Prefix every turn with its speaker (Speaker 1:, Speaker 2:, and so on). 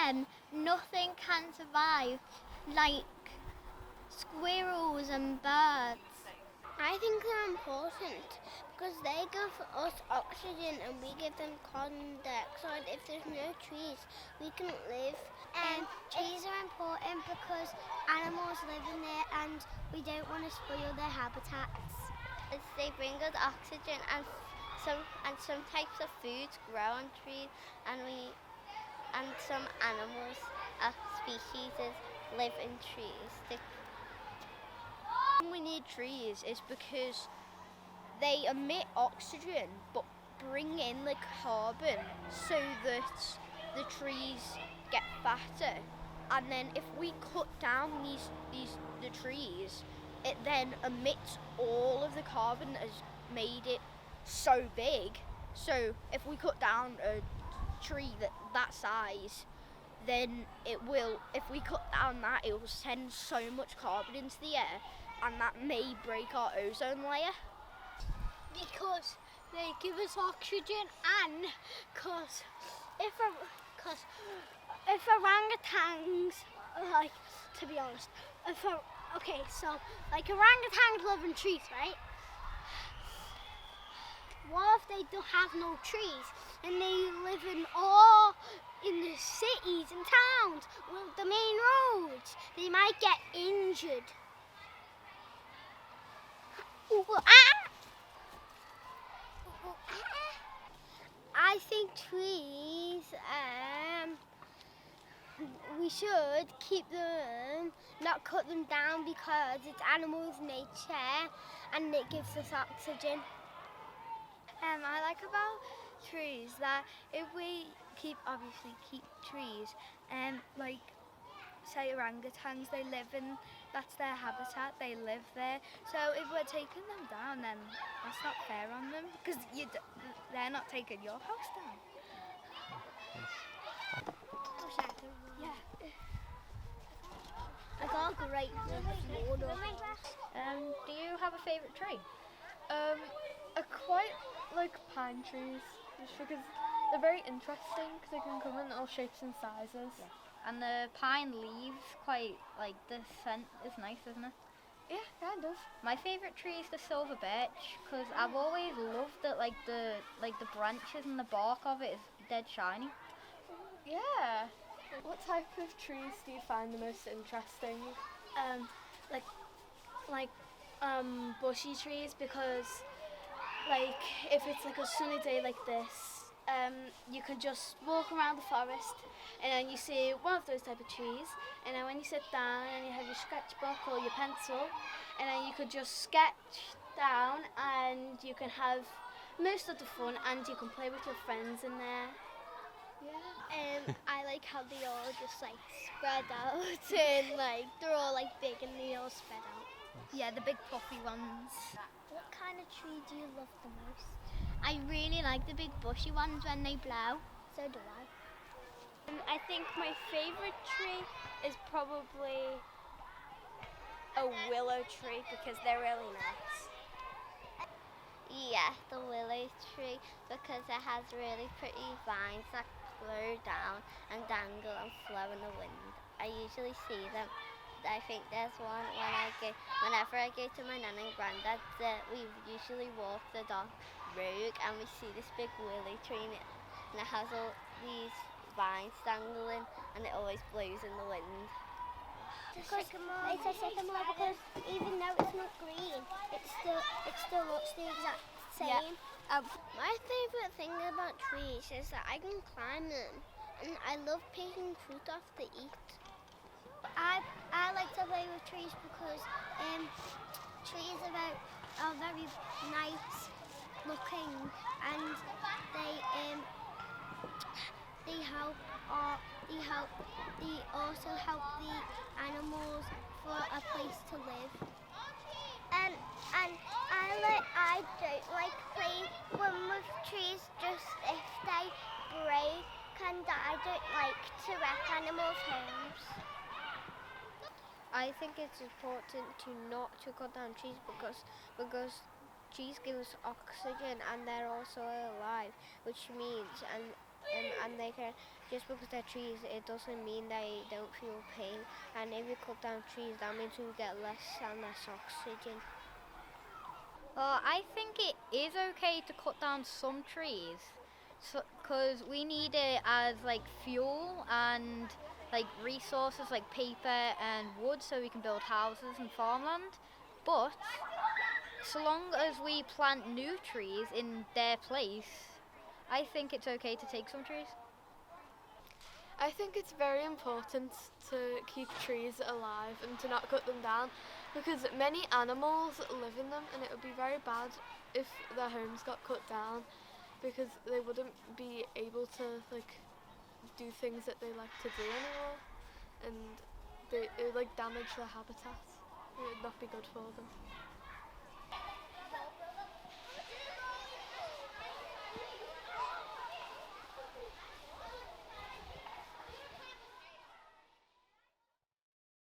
Speaker 1: them, nothing can survive, like squirrels and birds.
Speaker 2: I think they're important because they give us oxygen and we give them carbon dioxide. If there's no trees, we couldn't live.
Speaker 1: Trees are important because animals live in there and we don't want to spoil their habitats.
Speaker 2: They bring us oxygen and some types of foods grow on trees, and some animals, species live in trees.
Speaker 3: We need trees is because they emit oxygen but bring in the carbon so that the trees get fatter, and then if we cut down the trees, it then emits all of the carbon that has made it so big. So if we cut down a tree that size, then if we cut down that, it will send so much carbon into the air, and that may break our ozone layer.
Speaker 1: Because they give us oxygen, and because if orangutans, like, to be honest, orangutans live in trees, right? What if they don't have no trees and they live in the cities and towns with the main roads? They might get injured. I think trees, we should keep them, not cut them down because it's animals' nature and it gives us oxygen.
Speaker 3: I like about trees that if we obviously keep trees, like say orangutans, that's their habitat, they live there. So if we're taking them down, then that's not fair on them because they're not taking your house down. Yeah.
Speaker 1: I got a great water.
Speaker 3: Do you have a favourite tree? I quite like pine trees just because they're very interesting because they can come in all shapes and sizes.
Speaker 4: Yeah. And the pine leaves, quite like the scent is nice, isn't it?
Speaker 3: Yeah, kind of.
Speaker 4: My favourite tree is the silver birch because I've always loved that, like the branches and the bark of it is dead shiny.
Speaker 3: Yeah. What type of trees do you find the most interesting?
Speaker 5: Bushy trees, because like if it's like a sunny day like this, you can just walk around the forest and then you see one of those type of trees, and then when you sit down and you have your sketchbook or your pencil, and then you could just sketch down and you can have most of the fun and you can play with your friends in there.
Speaker 1: I like how they all just like spread out and like they're all like big and they all spread out.
Speaker 3: Yeah, the big puffy ones.
Speaker 1: What kind of tree do you love the most? I really like the big bushy ones when they blow. So do I.
Speaker 5: I think my favourite tree is probably a willow tree because they're really nice.
Speaker 2: Yeah, the willow tree because it has really pretty vines that blow down and dangle and flow in the wind. I usually see them. I think there's one whenever I go to my nan and granddad, we usually walk the dog road and we see this big willow tree and it has all these vines dangling and it always blows in the wind.
Speaker 1: It's a sycamore because even though it's not green, it still looks the exact same.
Speaker 2: Yeah. My favourite thing about trees is that I can climb them and I love picking fruit off to eat.
Speaker 1: I like to play with trees because trees are very nice looking and they also help the animals for a place to live.
Speaker 2: And I don't like playing with trees just if they break, and I don't like to wreck animals' homes.
Speaker 3: I think it's important not to cut down trees because trees give us oxygen and they're also alive, which means
Speaker 2: and they can, just because they're trees, it doesn't mean they don't feel pain. And if you cut down trees, that means we get less and less oxygen.
Speaker 4: Well, I think it is okay to cut down some trees, because we need it as like fuel and like resources like paper and wood, so we can build houses and farmland. But so long as we plant new trees in their place, I think it's okay to take some trees.
Speaker 6: I think it's very important to keep trees alive and to not cut them down, because many animals live in them, and it would be very bad if their homes got cut down, because they wouldn't be able to like do things that they like to do anymore, and it would like damage their habitat. It would not be good for them.